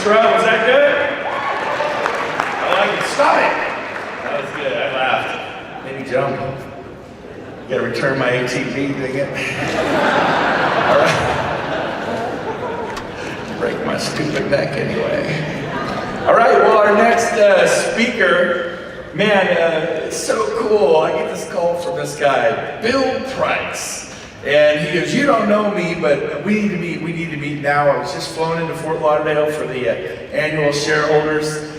intro. Was that good? I like it. Stop it. That was good. I laughed. Made me jump. Gotta return my ATV, dang it. All right. Break my stupid neck anyway. All right, well, our next speaker, man, it's so cool. I get this call from this guy, Bill Price. And he goes, you don't know me, but we need to meet now. I was just flown into Fort Lauderdale for the annual shareholders.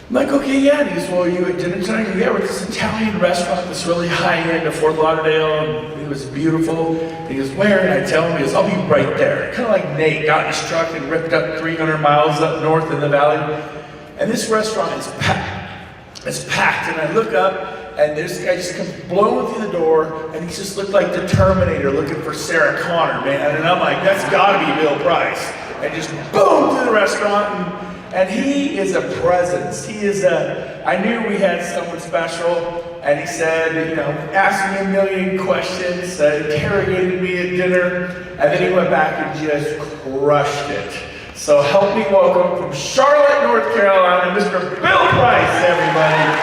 I'm like, okay, yeah. And he goes, well, you at dinner tonight? I go, yeah, we're at this Italian restaurant that's really high end of Fort Lauderdale, and it was beautiful. And he goes, where? And I tell him, he goes, I'll be right there. Kind of like Nate, got in his truck and ripped up 300 miles up north in the valley. And this restaurant is packed. It's packed, and I look up, and this guy just comes blowing through the door, and he just looked like the Terminator looking for Sarah Connor, man. And I'm like, that's gotta be Bill Price. And just boom through the restaurant, and he is a presence. He is I knew we had someone special, and he said, you know, asked me a million questions, interrogated me at dinner, and then he went back and just crushed it. So help me welcome from Charlotte, North Carolina, Mr. Bill Price, everybody.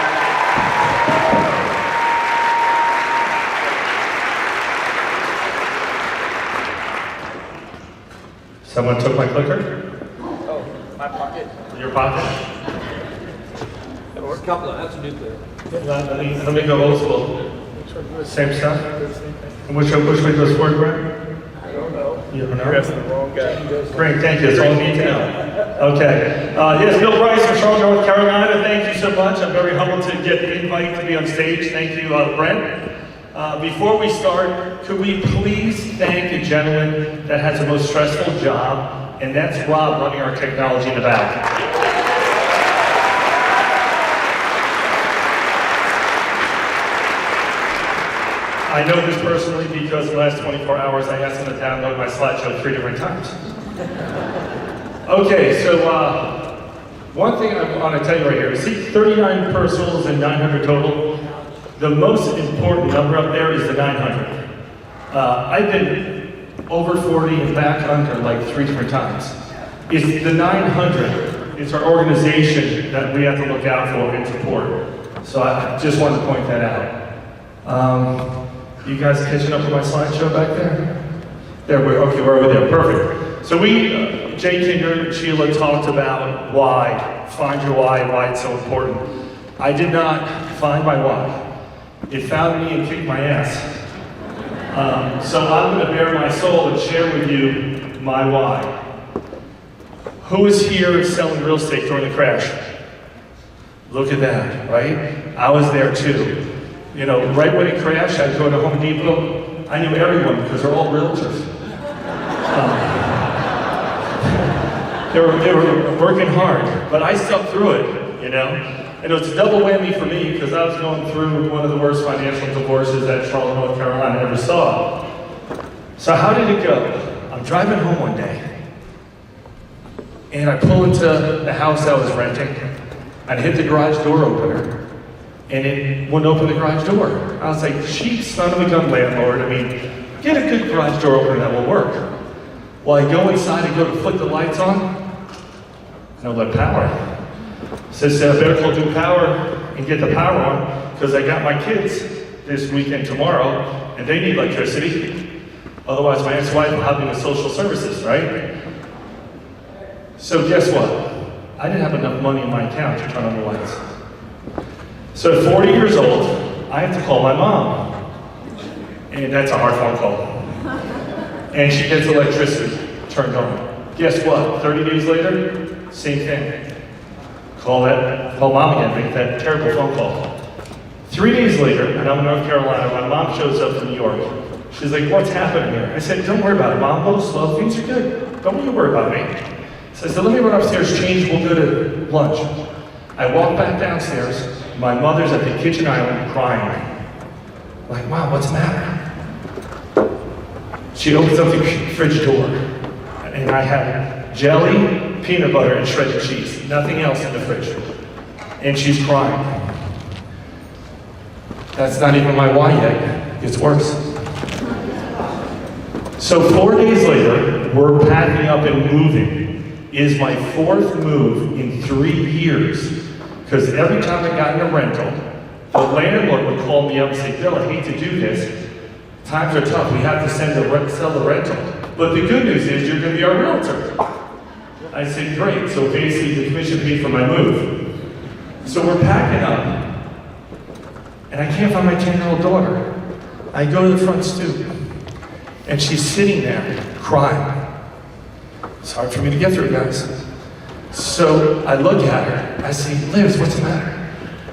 Someone took my clicker? Oh, my pocket. Your pocket? Or a couple of, that's a nuclear. Let me go old school. Same stuff? And which way goes forward, Brent? I don't know. You don't know? You're asking the wrong guy. Great, thank you. That's all I need to know. Okay. Yes, Bill Price from Charlotte, North Carolina. Thank you so much. I'm very humbled to get the invite to be on stage. Thank you, Brent. Before we start, could we please thank a gentleman that has the most stressful job, and that's Rob running our technology in the back. I know this personally because in the last 24 hours I asked him to download my slideshow 3 different times. Okay, so one thing I want to tell you right here, see 39 personals and 900 total. The most important number up there is the 900. I've been over 40 and back under like 3 different times. It's the 900. It's our organization that we have to look out for and support. So I just wanted to point that out. You guys catching up with my slideshow back there? There, we're over there, perfect. So Jay Kinder and Sheila talked about why, find your why it's so important. I did not find my why. It found me and kicked my ass. So I'm going to bare my soul and share with you my why. Who is here selling real estate during the crash? Look at that, right? I was there too. You know, right when it crashed, I'd go to Home Depot. I knew everyone because they're all realtors. They were working hard, but I stuck through it, you know? And it was a double whammy for me because I was going through one of the worst financial divorces that Charlotte, North Carolina ever saw. So how did it go? I'm driving home one day, and I pull into the house I was renting, and I hit the garage door opener, and it wouldn't open the garage door. I was like, cheap son of a gun landlord, I mean, get a good garage door opener that will work. Well, I go inside and go to flick the lights on, no lead power. Says I better call Duke Power and get the power on because I got my kids this weekend tomorrow and they need electricity. Otherwise my ex-wife will have me with social services, right? So guess what? I didn't have enough money in my account to turn on the lights. So at 40 years old, I have to call my mom. And that's a hard phone call. And she gets electricity turned on. Guess what? 30 days later, same thing. Call mom again, make that terrible phone call. 3 days later, and I'm in North Carolina, my mom shows up from New York. She's like, what's happening here? I said, don't worry about it, Mom, go slow, things are good. Don't you worry about me. So I said, let me run upstairs, change, we'll go to lunch. I walk back downstairs, my mother's at the kitchen island crying. I'm like, Mom, what's the matter? She opens up the fridge door, and I had jelly, peanut butter, and shredded cheese. Nothing else in the fridge. And she's crying. That's not even my why yet. It's worse. So 4 days later, we're packing up and moving. is my fourth move in 3 years. Because every time I got in a rental, the landlord would call me up and say, Bill, I hate to do this. Times are tough, we have to sell the rental. But the good news is you're gonna be our realtor. I said, great, so basically the commission paid for my move. So we're packing up, and I can't find my 10-year-old daughter. I go to the front stoop, and she's sitting there crying. It's hard for me to get through, guys. So I look at her, I say, Liz, what's the matter?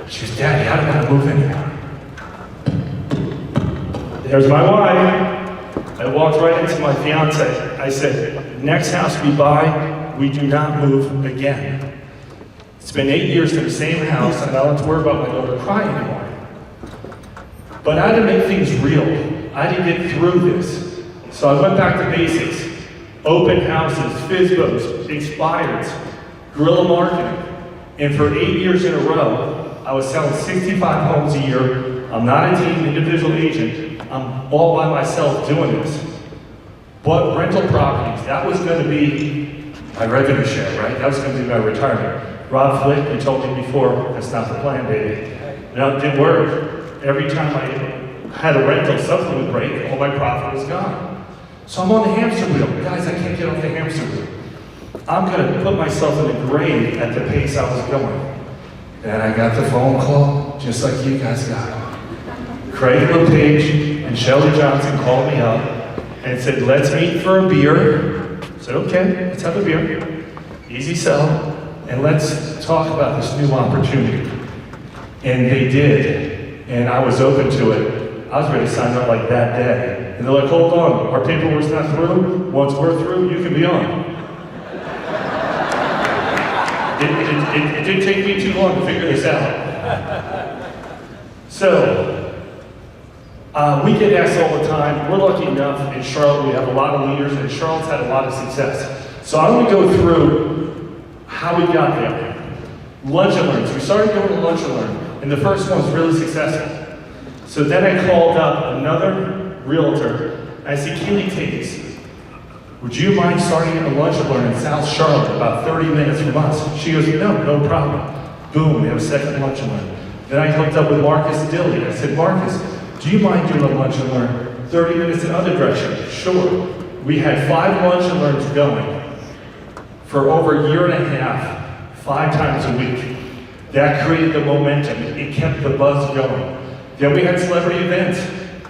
She goes, Daddy, I don't want to move anymore. There's my wife. I walked right into my fiance. I said, next house we buy, we do not move again. It's been 8 years in the same house, and I don't have to worry about my daughter crying anymore. But I had to make things real. I had to get through this. So I went back to basics. Open houses, FSBOs, expireds, guerrilla marketing. And for 8 years in a row, I was selling 65 homes a year. I'm not a team individual agent. I'm all by myself doing this. But rental properties, that was going to be my revenue share, right? That was going to be my retirement. Rob Flick, you told me before, that's not the plan, baby. No, it didn't work. Every time I had a rental, something would break, all my profit was gone. So I'm on the hamster wheel. Guys, I can't get off the hamster wheel. I'm going to put myself in the grave at the pace I was going. And I got the phone call, just like you guys got. Craig LePage and Shelly Janson called me up and said, let's meet for a beer. I said, okay, let's have a beer. Easy sell. And let's talk about this new opportunity. And they did. And I was open to it. I was ready to sign up like that day. And they're like, hold on, our paperwork's not through. Once we're through, you can be on. It didn't take me too long to figure this out. So, we get asked all the time. We're lucky enough in Charlotte, we have a lot of leaders, and Charlotte's had a lot of success. So I want to go through how we got there. Lunch and learns. We started going to lunch and learn, and the first one was really successful. So then I called up another realtor. I said, Keely Tates, would you mind starting a lunch and learn in South Charlotte, about 30 minutes from us? She goes, no problem. Boom, we have a second lunch and learn. Then I hooked up with Marcus Dilly. I said, Marcus, do you mind doing a lunch and learn 30 minutes in other direction? Sure. We had 5 lunch and learns going for over a year and a half, 5 times a week. That created the momentum. It kept the buzz going. Then we had celebrity events.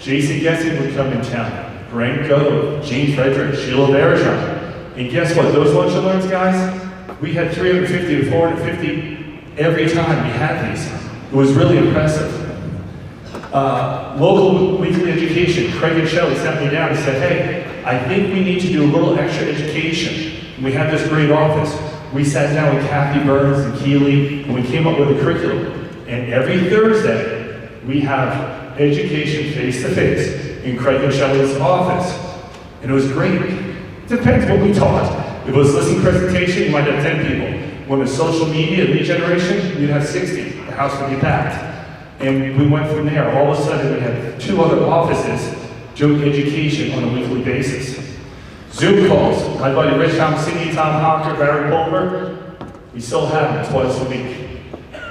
Jason Guessing would come in town. Brent Gove, Gene Frederick, Sheila Bergeron. And guess what? Those lunch and learns, guys, we had 350 to 450 every time we had these. It was really impressive. Local weekly education. Craig and Shelley sat me down and said, hey, I think we need to do a little extra education. And we had this great office. We sat down with Kathy Burns and Keely, and we came up with a curriculum. And every Thursday, we have education face-to-face in Craig and Shelley's office. And it was great. Depends what we taught. If it was listening presentation, you might have 10 people. When it was social media, lead generation, you'd have 60. The house would be packed. And we went from there. All of a sudden, we had 2 other offices doing education on a weekly basis. Zoom calls. My buddy Rich Thomasini, Tom Hawker, Barry Pulver, we still have them twice a week.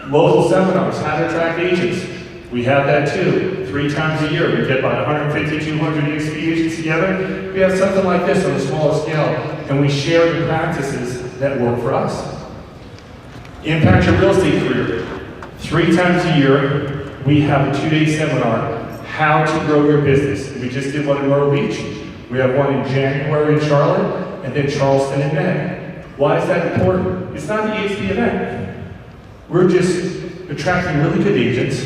Local seminars, how to attract agents. We have that too. 3 times a year. We get about 150, 200 eXp agents together. We have something like this on a smaller scale, and we share the practices that work for us. Impact your real estate career. 3 times a year, we have a 2-day seminar, how to grow your business. We just did one in Myrtle Beach. We have one in January in Charlotte, and then Charleston in May. Why is that important? It's not an eXp event. We're just attracting really good agents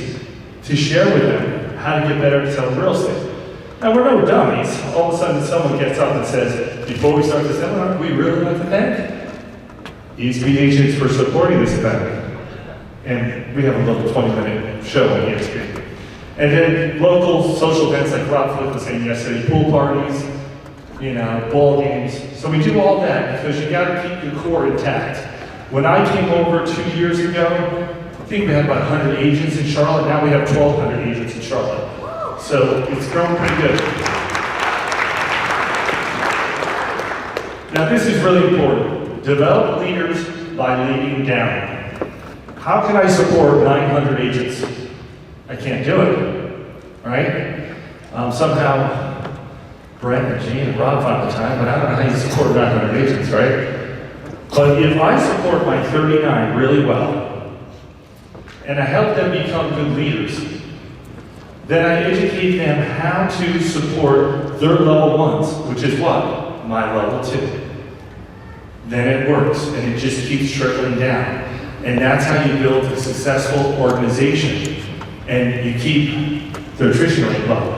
to share with them how to get better at selling real estate. Now, we're no dummies. All of a sudden, someone gets up and says, before we start the seminar, we really like to thank eXp agents for supporting this event. And we have a little 20-minute show on eXp. And then local social events like Rob Flip was saying yesterday, pool parties, ball games. So we do all that because you gotta keep your core intact. When I came over 2 years ago, I think we had about 100 agents in Charlotte. Now we have 1,200 agents in Charlotte. So it's grown pretty good. Now this is really important. Develop leaders by leading down. How can I support 900 agents? I can't do it, right? Somehow, Brent and Gene and Rob found the time, but I don't know how you support 900 agents, right? But if I support my 39 really well, and I help them become good leaders, then I educate them how to support their level ones, which is what? My level 2. Then it works, and it just keeps trickling down. And that's how you build a successful organization, and you keep the attrition rate low.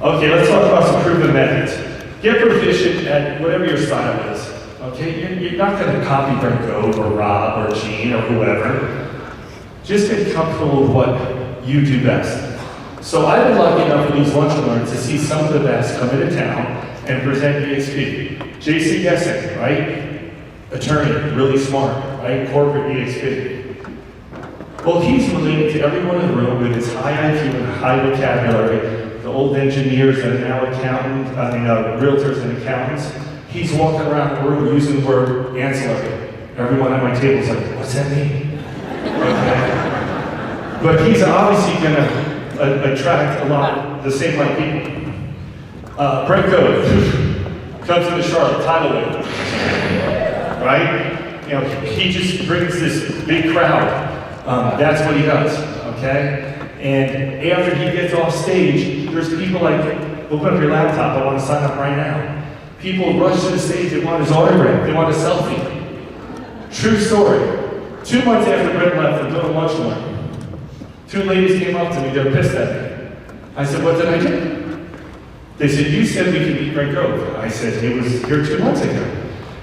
Okay, let's talk about some proven methods. Get proficient at whatever your style is. Okay, you're not going to copy Brent Gove or Rob or Gene or whoever. Just get comfortable with what you do best. So I've been lucky enough with these lunch and learns to see some of the best come into town and present eXp. Janson, right? Attorney, really smart, right? Corporate eXp. Well, he's related to everyone in the room with his high IQ and high vocabulary. The old engineers that are now realtors and accountants. He's walking around the room using the word ancillary. Everyone at my table is like, what's that mean? Okay. But he's obviously going to attract a lot of the same like people. Brent Gove comes into Charlotte, tidal wave, right? You know, he just brings this big crowd. That's what he does, okay? And after he gets off stage, there's people like, open up your laptop, I want to sign up right now. People rush to the stage, they want his autograph, they want a selfie. True story. 2 months after Brent left, I'm doing lunch one. 2 ladies came up to me, they're pissed at me. I said, what did I do? They said, you said we could meet Brent Gove. I said, he was here 2 months ago.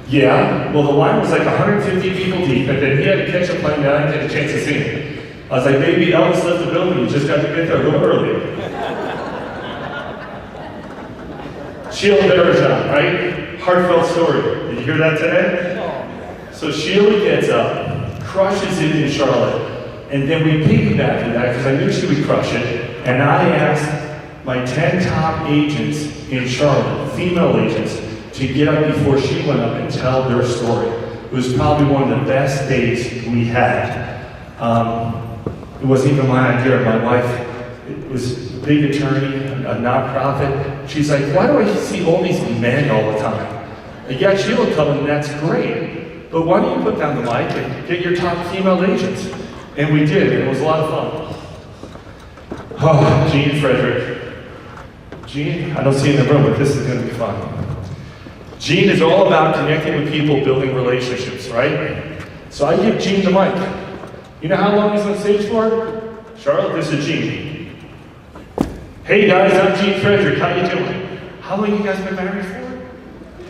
Yeah, well the line was like 150 people deep, and then he had to catch a plane down and get a chance to see him. I was like, maybe Elvis left the building, you just got to get there a little earlier. Sheila Bergeron, right? Heartfelt story. Did you hear that today? So Sheila gets up, crushes it in Charlotte, and then we piggybacked to that because I knew she would crush it, and I asked my 10 top agents in Charlotte, female agents, to get up before she went up and tell their story. It was probably one of the best days we had. It wasn't even my idea. My wife, it was a big attorney, a nonprofit. She's like, why do I see all these men all the time? And yeah, Sheila come and that's great. But why don't you put down the mic and get your top female agents? And we did, and it was a lot of fun. Oh, Gene Frederick. Gene, I don't see you in the room, but this is going to be fun. Gene is all about connecting with people, building relationships, right? So I give Gene the mic. You know how long he's on stage for? Charlotte, this is Gene. Hey guys, I'm Gene Frederick. How you doing? How long you guys been married for?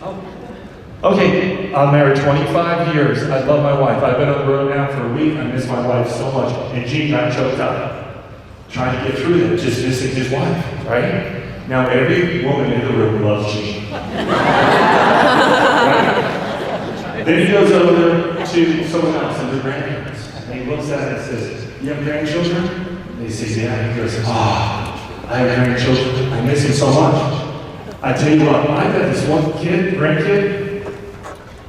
Oh. Okay, I'm married 25 years. I love my wife. I've been on the road now for a week. I miss my wife so much. And Gene got choked up. Trying to get through that, just missing his wife, right? Now every woman in the room loves Gene. Right? Then he goes over to someone else and their grandparents. And he looks at it and says, you have grandchildren? And he says, yeah. He goes, I have grandchildren. I miss them so much. I tell you what, I've got this one kid, grandkid.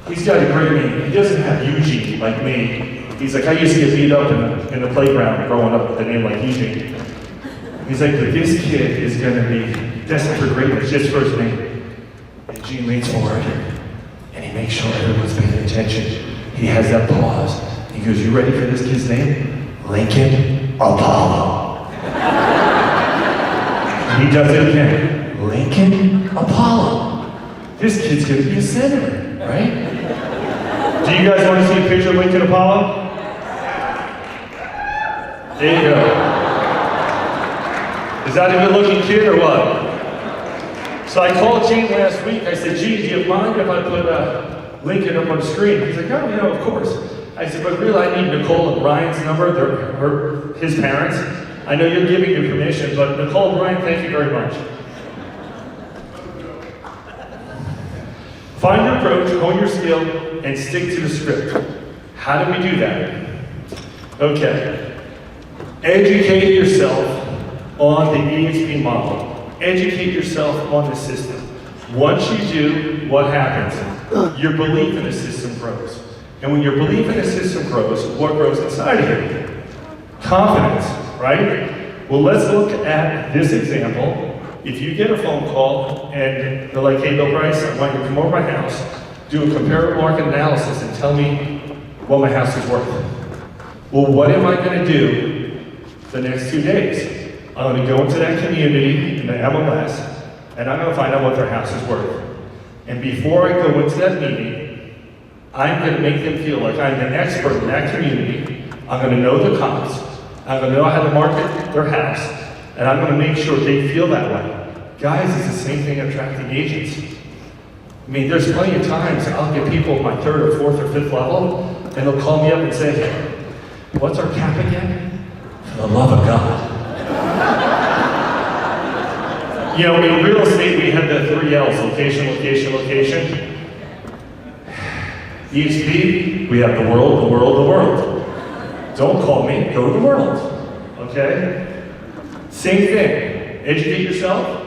He's got a great name. He doesn't have Eugene like me. He's like, I used to get beat up in the playground growing up with a name like Eugene. He's like, but this kid is going to be destined for greatness just for his name. And Gene leans forward and he makes sure everyone's paying attention. He has that pause. He goes, you ready for this kid's name? Lincoln Apollo. He does it again. Lincoln Apollo. This kid's gonna be a senator, right? Do you guys want to see a picture of Lincoln Apollo? There you go. Is that a good looking kid or what? So I called Gene last week. I said, Gene, do you mind if I put Lincoln up on the screen? He's like, oh, you know, of course. I said, but really, I need Nicole and Brian's number, his parents. I know you're giving me permission, but Nicole and Brian, thank you very much. Find your approach, hone your skill, and stick to the script. How do we do that? Okay. Educate yourself on the eXp model. Educate yourself on the system. Once you do, what happens? your belief in the system grows. And when your belief in the system grows, what grows inside of you? Confidence, right? Well, let's look at this example. If you get a phone call and they're like, hey, Bill Price, I want you to come over my house, do a comparative market analysis and tell me what my house is worth. Well, what am I going to do the next 2 days? I'm going to go into that community, in the MLS, and I'm going to find out what their house is worth. And before I go into that meeting, I'm going to make them feel like I'm an expert in that community. I'm going to know the comps. I'm going to know how to market their house. And I'm going to make sure they feel that way. Guys, it's the same thing attracting agents. I mean, there's plenty of times I'll get people at my 3rd or 4th or 5th level, and they'll call me up and say, what's our cap again? For the love of God. You know, in real estate, we have the 3 L's, location, location, location. eXp, we have the world, the world, the world. Don't call me, go to the world, okay? Same thing, educate yourself,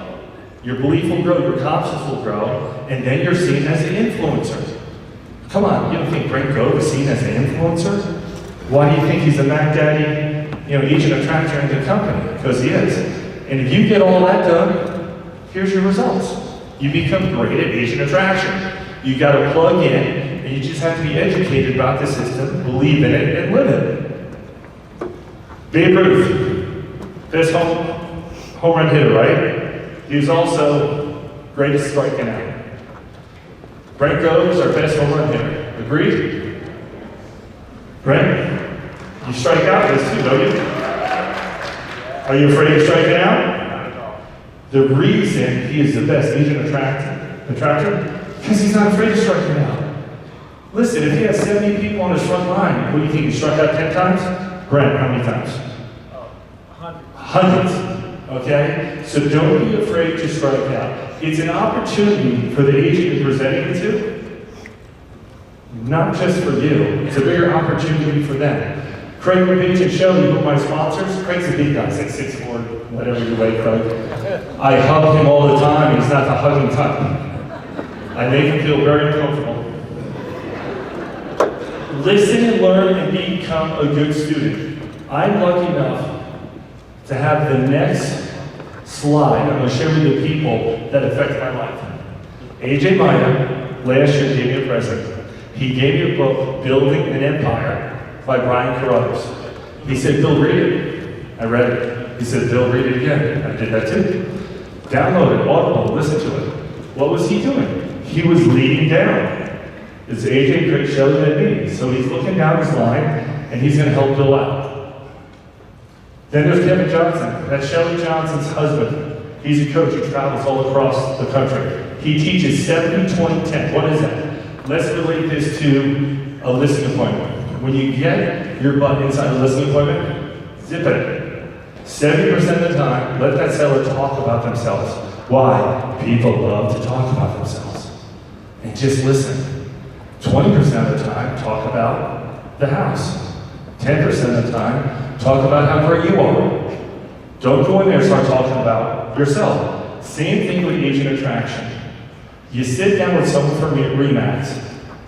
your belief will grow, your confidence will grow, and then you're seen as an influencer. Come on, you don't think Brent Gove is seen as an influencer? Why do you think he's a Mac Daddy, agent attractor in the company? Because he is. And if you get all that done, here's your results. You become great at agent attraction. You got to plug in, and you just have to be educated about the system, believe in it, and live it. Babe Ruth, best home run hitter, right? He was also greatest striking out. Brent Gove is our best home run hitter. Agreed? Brent, you strike out this too, don't you? Are you afraid of striking out? The reason he is the best agent attractor, because he's not afraid of striking out. Listen, if he has 70 people on his front line, what do you think, he struck out 10 times? Brent, how many times? Hundreds, okay? So don't be afraid to strike out. It's an opportunity for the agent you're presenting it to, not just for you. It's a bigger opportunity for them. Craig LePage and Shelley, who are my sponsors. Craig's a big guy, he's like 6'4", whatever you weigh, Craig. I hug him all the time, he's not the hugging type. I make him feel very uncomfortable. Listen and learn and become a good student. I'm lucky enough to have the next slide. I'm going to share with you the people that affect my life. AJ Meyer, last year, gave me a present. He gave me a book, Building an Empire, by Brian Carruthers. He said, Bill, read it. I read it. He said, Bill, read it again. I did that too. Download it, Audible, listen to it. What was he doing? He was leading down. It's AJ, Craig, Shelley, and me. So he's looking down his line, and he's going to help Bill out. Then there's Kevin Janson. That's Shelley Johnson's husband. He's a coach who travels all across the country. He teaches 70-20-10. What is that? Let's relate this to a listing appointment. When you get your butt inside a listing appointment, zip it. 70% of the time, let that seller talk about themselves. Why? People love to talk about themselves. And just listen. 20% of the time, talk about the house. 10% of the time, talk about how great you are. Don't go in there and start talking about yourself. Same thing with agent attraction. You sit down with someone from RE/MAX,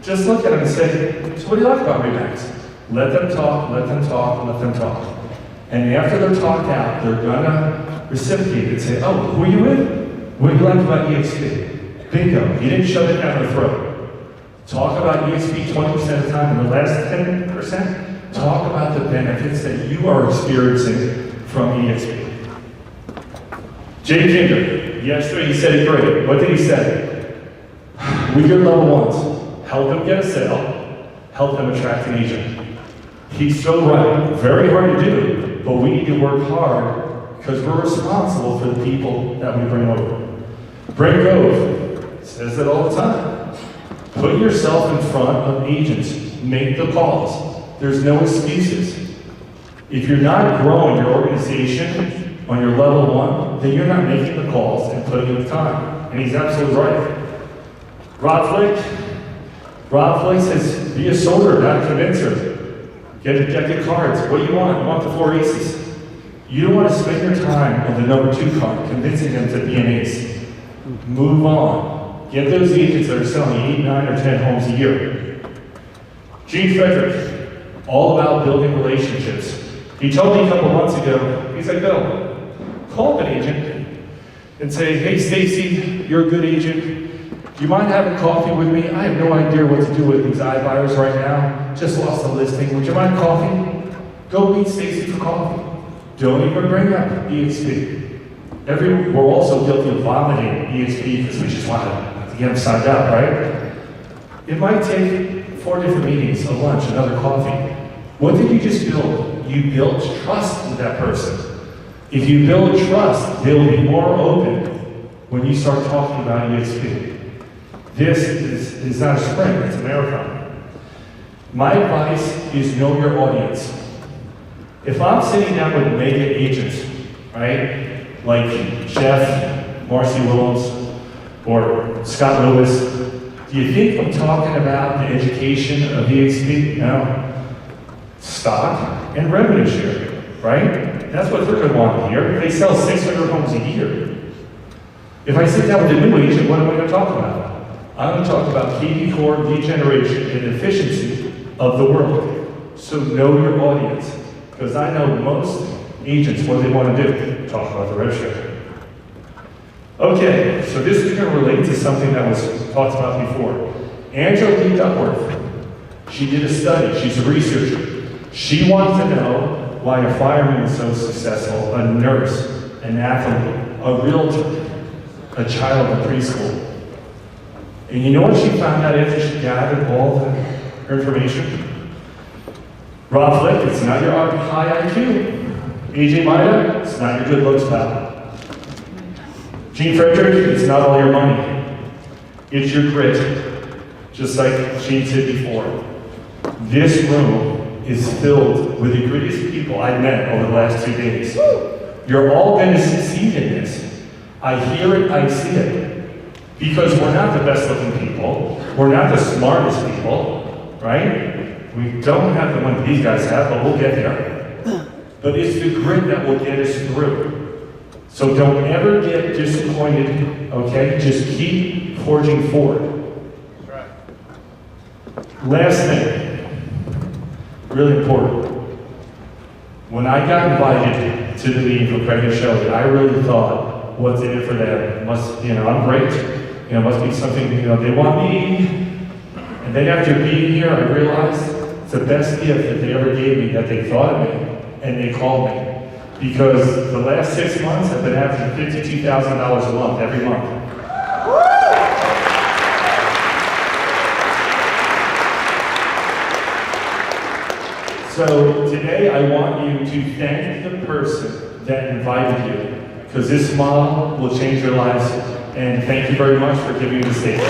just look at them and say, so what do you like about RE/MAX? Let them talk, let them talk, let them talk. And after they're talked out, they're gonna reciprocate and say, oh, who are you with? What do you like about eXp? Bingo, you didn't shove it down their throat. Talk about eXp 20% of the time, and the last 10%, talk about the benefits that you are experiencing from eXp. Jay Kinder, yesterday he said it great. What did he say? With your level ones, help them get a sale, help them attract an agent. He's so right. Very hard to do, but we need to work hard because we're responsible for the people that we bring over. Brent Gove says it all the time. Put yourself in front of agents. Make the calls. There's no excuses. If you're not growing your organization on your level one, then you're not making the calls and putting in the time. And he's absolutely right. Rob Flick says, be a soldier, not a convincer. Get a deck of cards. What do you want? You want the 4 aces. You don't want to spend your time on the number 2 card, convincing them to be an ace. Move on. Get those agents that are selling 8, 9, or 10 homes a year. Gene Frederick, all about building relationships. He told me a couple months ago, he's like, Bill, call an agent and say, hey Stacy, you're a good agent. Do you mind having coffee with me? I have no idea what to do with these iBuyers right now. Just lost a listing. Would you mind coffee? Go meet Stacy for coffee. Don't even bring up eXp. We're also guilty of vomiting eXp because we just want to get them signed up, right? It might take 4 different meetings, a lunch, another coffee. What did you just build? You built trust with that person. If you build trust, they'll be more open when you start talking about eXp. This is not a sprint, it's a marathon. My advice is know your audience. If I'm sitting down with mega agents, right, like Jeff, Marcy Williams, or Scott Lewis, do you think I'm talking about the education of eXp? No. Stock and revenue share, right? That's what they're going to want to hear. They sell 600 homes a year. If I sit down with a new agent, what am I going to talk about? I'm going to talk about KV core, lead generation, and efficiency of the world. So know your audience. Because I know most agents, what they want to do, talk about the rev share. Okay, so this is going to relate to something that was talked about before. Angela Lee Duckworth, she did a study, she's a researcher. She wanted to know why a fireman was so successful, a nurse, an athlete, a realtor, a child in preschool. And you know what she found out after she gathered all the information? Rob Flick, it's not your high IQ. AJ Maida, it's not your good looks, pal. Gene Frederick, it's not all your money. It's your grit. Just like Gene said before. This room is filled with the grittiest people I've met over the last 2 days. You're all going to succeed in this. I hear it, I see it. Because we're not the best looking people. We're not the smartest people, right? We don't have the money these guys have, but we'll get there. But it's the grit that will get us through. So don't ever get disappointed, okay? Just keep forging forward. That's right. Last thing, really important. When I got invited to the meeting for Craig and Shelley, I really thought, what's in it for them? I'm great. Must be something, they want me. And then after being here, I realized it's the best gift that they ever gave me, that they thought of me, and they called me. Because the last 6 months, I've been averaging $52,000 a month, every month. So today, I want you to thank the person that invited you, because this smile will change your lives. And thank you very much for giving me the stage.